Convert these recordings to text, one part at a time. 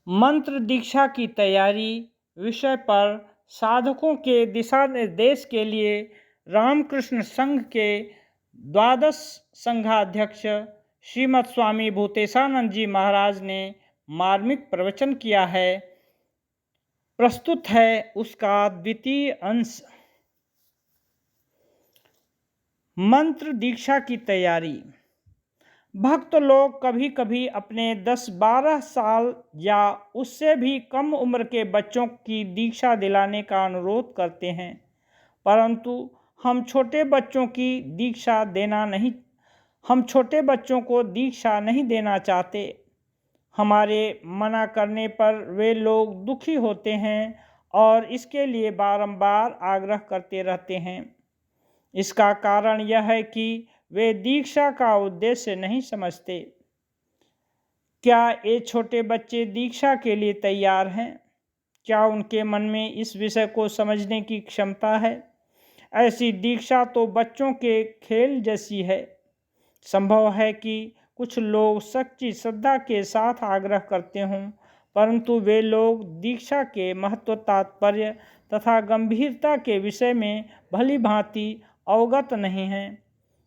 मंत्र दीक्षा की तैयारी विषय पर साधकों के दिशा निर्देश के लिए रामकृष्ण संघ के द्वादश संघाध्यक्ष श्रीमद स्वामी भूतेशानंद जी महाराज ने मार्मिक प्रवचन किया है। प्रस्तुत है उसका द्वितीय अंश। मंत्र दीक्षा की तैयारी। भक्त लोग कभी कभी अपने 10-12 साल या उससे भी कम उम्र के बच्चों की दीक्षा दिलाने का अनुरोध करते हैं, परंतु हम छोटे बच्चों को दीक्षा नहीं देना चाहते। हमारे मना करने पर वे लोग दुखी होते हैं और इसके लिए बारंबार आग्रह करते रहते हैं। इसका कारण यह है कि वे दीक्षा का उद्देश्य नहीं समझते। क्या ये छोटे बच्चे दीक्षा के लिए तैयार हैं? क्या उनके मन में इस विषय को समझने की क्षमता है? ऐसी दीक्षा तो बच्चों के खेल जैसी है। संभव है कि कुछ लोग सच्ची श्रद्धा के साथ आग्रह करते हों, परंतु वे लोग दीक्षा के महत्व, तात्पर्य तथा गंभीरता के विषय में भली भांति अवगत नहीं हैं,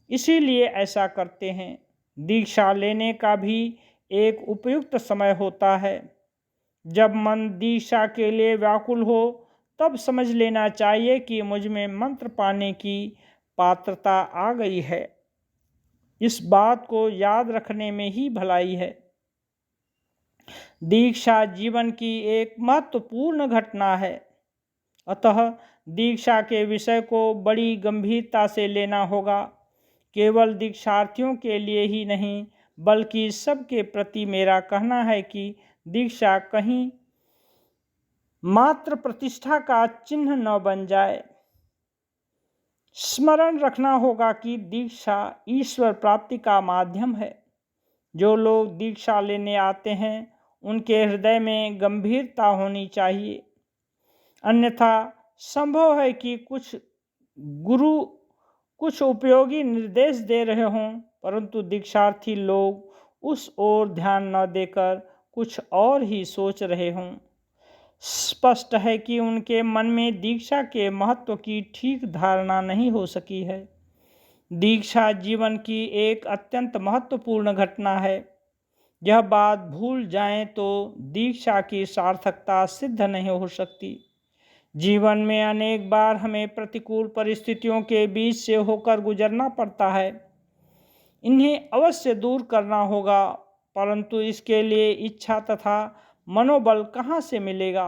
इसीलिए ऐसा करते हैं। दीक्षा लेने का भी एक उपयुक्त समय होता है। जब मन दीक्षा के लिए व्याकुल हो तब समझ लेना चाहिए कि मुझ में मंत्र पाने की पात्रता आ गई है। इस बात को याद रखने में ही भलाई है। दीक्षा जीवन की एक महत्वपूर्ण घटना है, अतः दीक्षा के विषय को बड़ी गंभीरता से लेना होगा। केवल दीक्षार्थियों के लिए ही नहीं, बल्कि सबके प्रति मेरा कहना है कि दीक्षा कहीं मात्र प्रतिष्ठा का चिन्ह न बन जाए। स्मरण रखना होगा कि दीक्षा ईश्वर प्राप्ति का माध्यम है। जो लोग दीक्षा लेने आते हैं उनके हृदय में गंभीरता होनी चाहिए, अन्यथा संभव है कि कुछ गुरु कुछ उपयोगी निर्देश दे रहे हों, परंतु दीक्षार्थी लोग उस ओर ध्यान न देकर कुछ और ही सोच रहे हों। स्पष्ट है कि उनके मन में दीक्षा के महत्व की ठीक धारणा नहीं हो सकी है। दीक्षा जीवन की एक अत्यंत महत्वपूर्ण घटना है। यह बात भूल जाएं तो दीक्षा की सार्थकता सिद्ध नहीं हो सकती। जीवन में अनेक बार हमें प्रतिकूल परिस्थितियों के बीच से होकर गुजरना पड़ता है। इन्हें अवश्य दूर करना होगा, परंतु इसके लिए इच्छा तथा मनोबल कहाँ से मिलेगा?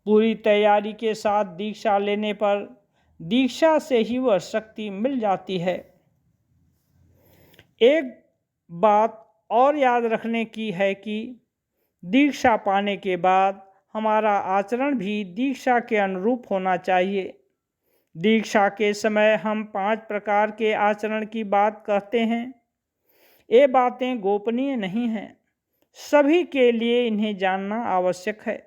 पूरी तैयारी के साथ दीक्षा लेने पर दीक्षा से ही वह शक्ति मिल जाती है। एक बात और याद रखने की है कि दीक्षा पाने के बाद हमारा आचरण भी दीक्षा के अनुरूप होना चाहिए। दीक्षा के समय हम 5 प्रकार के आचरण की बात कहते हैं। ये बातें गोपनीय नहीं हैं, सभी के लिए इन्हें जानना आवश्यक है।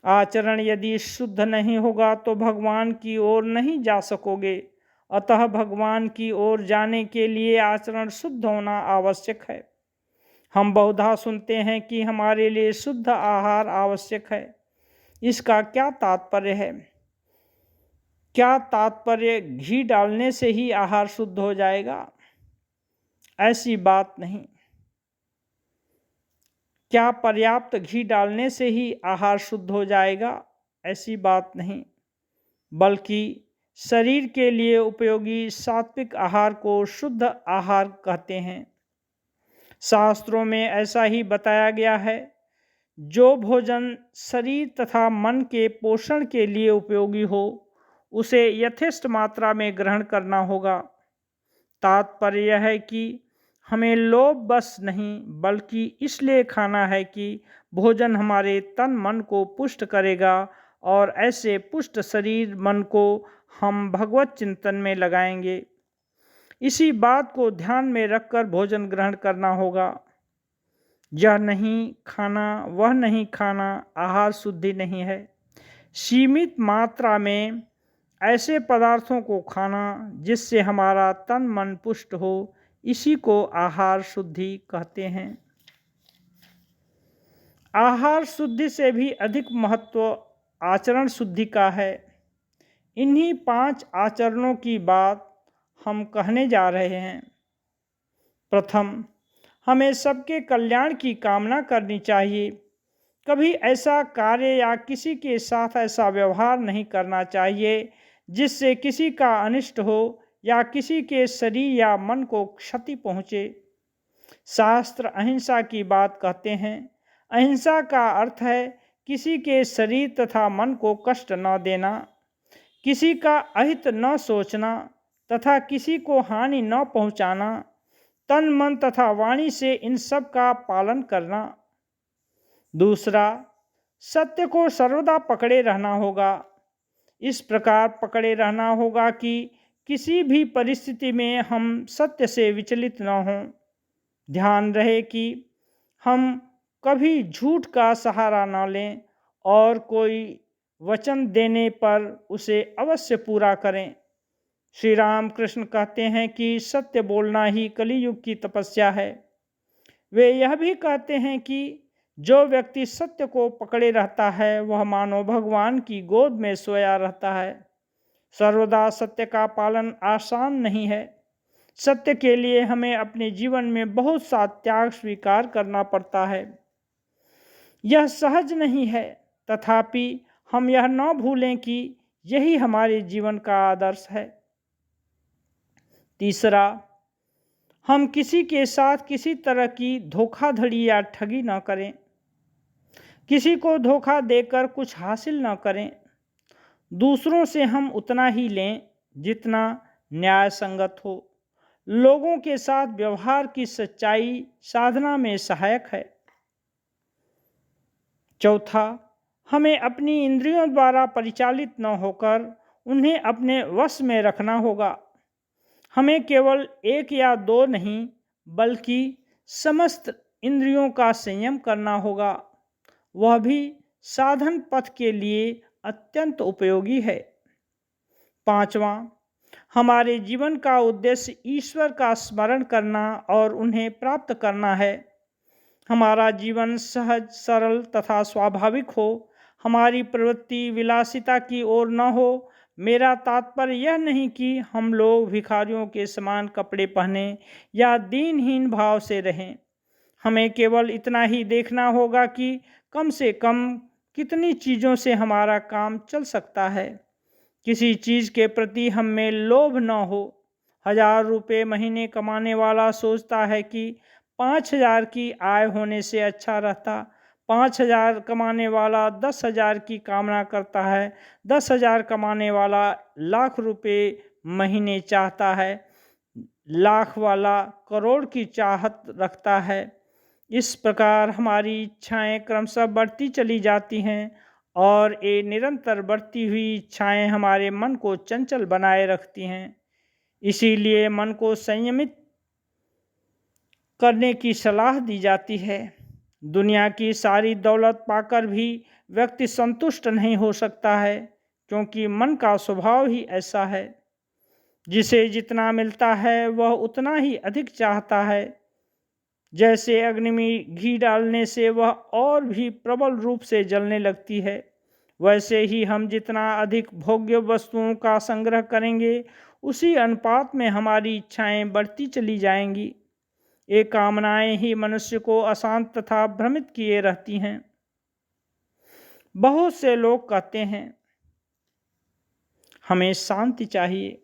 आचरण यदि शुद्ध नहीं होगा तो भगवान की ओर नहीं जा सकोगे, अतः भगवान की ओर जाने के लिए आचरण शुद्ध होना आवश्यक है। हम बहुधा सुनते हैं कि हमारे लिए शुद्ध आहार आवश्यक है। इसका क्या तात्पर्य है? क्या तात्पर्य घी डालने से ही आहार शुद्ध हो जाएगा? ऐसी बात नहीं। क्या पर्याप्त घी डालने से ही आहार शुद्ध हो जाएगा? ऐसी बात नहीं, बल्कि शरीर के लिए उपयोगी सात्विक आहार को शुद्ध आहार कहते हैं। शास्त्रों में ऐसा ही बताया गया है। जो भोजन शरीर तथा मन के पोषण के लिए उपयोगी हो उसे यथेष्ट मात्रा में ग्रहण करना होगा। तात्पर्य यह है कि हमें लोभ बस नहीं, बल्कि इसलिए खाना है कि भोजन हमारे तन मन को पुष्ट करेगा और ऐसे पुष्ट शरीर मन को हम भगवत चिंतन में लगाएंगे। इसी बात को ध्यान में रखकर भोजन ग्रहण करना होगा। यह नहीं खाना, वह नहीं खाना आहार शुद्धि नहीं है। सीमित मात्रा में ऐसे पदार्थों को खाना जिससे हमारा तन मन पुष्ट हो, इसी को आहार शुद्धि कहते हैं। आहार शुद्धि से भी अधिक महत्व आचरण शुद्धि का है। इन्हीं 5 आचरणों की बात हम कहने जा रहे हैं। प्रथम, हमें सबके कल्याण की कामना करनी चाहिए। कभी ऐसा कार्य या किसी के साथ ऐसा व्यवहार नहीं करना चाहिए जिससे किसी का अनिष्ट हो या किसी के शरीर या मन को क्षति पहुँचे। शास्त्र अहिंसा की बात कहते हैं। अहिंसा का अर्थ है किसी के शरीर तथा मन को कष्ट न देना, किसी का अहित न सोचना तथा किसी को हानि न पहुंचाना, तन मन तथा वाणी से इन सब का पालन करना। दूसरा, सत्य को सर्वदा पकड़े रहना होगा। इस प्रकार पकड़े रहना होगा कि किसी भी परिस्थिति में हम सत्य से विचलित न हों। ध्यान रहे कि हम कभी झूठ का सहारा न लें और कोई वचन देने पर उसे अवश्य पूरा करें। श्री राम कृष्ण कहते हैं कि सत्य बोलना ही कलियुग की तपस्या है। वे यह भी कहते हैं कि जो व्यक्ति सत्य को पकड़े रहता है वह मानो भगवान की गोद में सोया रहता है। सर्वदा सत्य का पालन आसान नहीं है। सत्य के लिए हमें अपने जीवन में बहुत सा त्याग स्वीकार करना पड़ता है। यह सहज नहीं है, तथापि हम यह न भूलें कि यही हमारे जीवन का आदर्श है। तीसरा, हम किसी के साथ किसी तरह की धोखाधड़ी या ठगी न करें। किसी को धोखा देकर कुछ हासिल न करें। दूसरों से हम उतना ही लें जितना न्याय संगत हो। लोगों के साथ व्यवहार की सच्चाई साधना में सहायक है। चौथा, हमें अपनी इंद्रियों द्वारा परिचालित न होकर उन्हें अपने वश में रखना होगा। हमें केवल 1 या 2 नहीं बल्कि समस्त इंद्रियों का संयम करना होगा। वह भी साधन पथ के लिए अत्यंत उपयोगी है। पांचवा, हमारे जीवन का उद्देश्य ईश्वर का स्मरण करना और उन्हें प्राप्त करना है। हमारा जीवन सहज, सरल तथा स्वाभाविक हो। हमारी प्रवृत्ति विलासिता की ओर न हो। मेरा तात्पर्य यह नहीं कि हम लोग भिखारियों के समान कपड़े पहने या दीनहीन भाव से रहें। हमें केवल इतना ही देखना होगा कि कम से कम कितनी चीज़ों से हमारा काम चल सकता है। किसी चीज़ के प्रति हम में लोभ न हो। 1000 रुपये महीने कमाने वाला सोचता है कि 5000 की आय होने से अच्छा रहता। 5000 कमाने वाला 10,000 की कामना करता है। 10,000 कमाने वाला लाख रुपये महीने चाहता है। लाख वाला करोड़ की चाहत रखता है। इस प्रकार हमारी इच्छाएं क्रमशः बढ़ती चली जाती हैं और ये निरंतर बढ़ती हुई इच्छाएं हमारे मन को चंचल बनाए रखती हैं। इसीलिए मन को संयमित करने की सलाह दी जाती है। दुनिया की सारी दौलत पाकर भी व्यक्ति संतुष्ट नहीं हो सकता है, क्योंकि मन का स्वभाव ही ऐसा है। जिसे जितना मिलता है वह उतना ही अधिक चाहता है। जैसे अग्नि में घी डालने से वह और भी प्रबल रूप से जलने लगती है, वैसे ही हम जितना अधिक भोग्य वस्तुओं का संग्रह करेंगे उसी अनुपात में हमारी इच्छाएं बढ़ती चली जाएंगी। ये कामनाएं ही मनुष्य को अशांत तथा भ्रमित किए रहती हैं। बहुत से लोग कहते हैं हमें शांति चाहिए,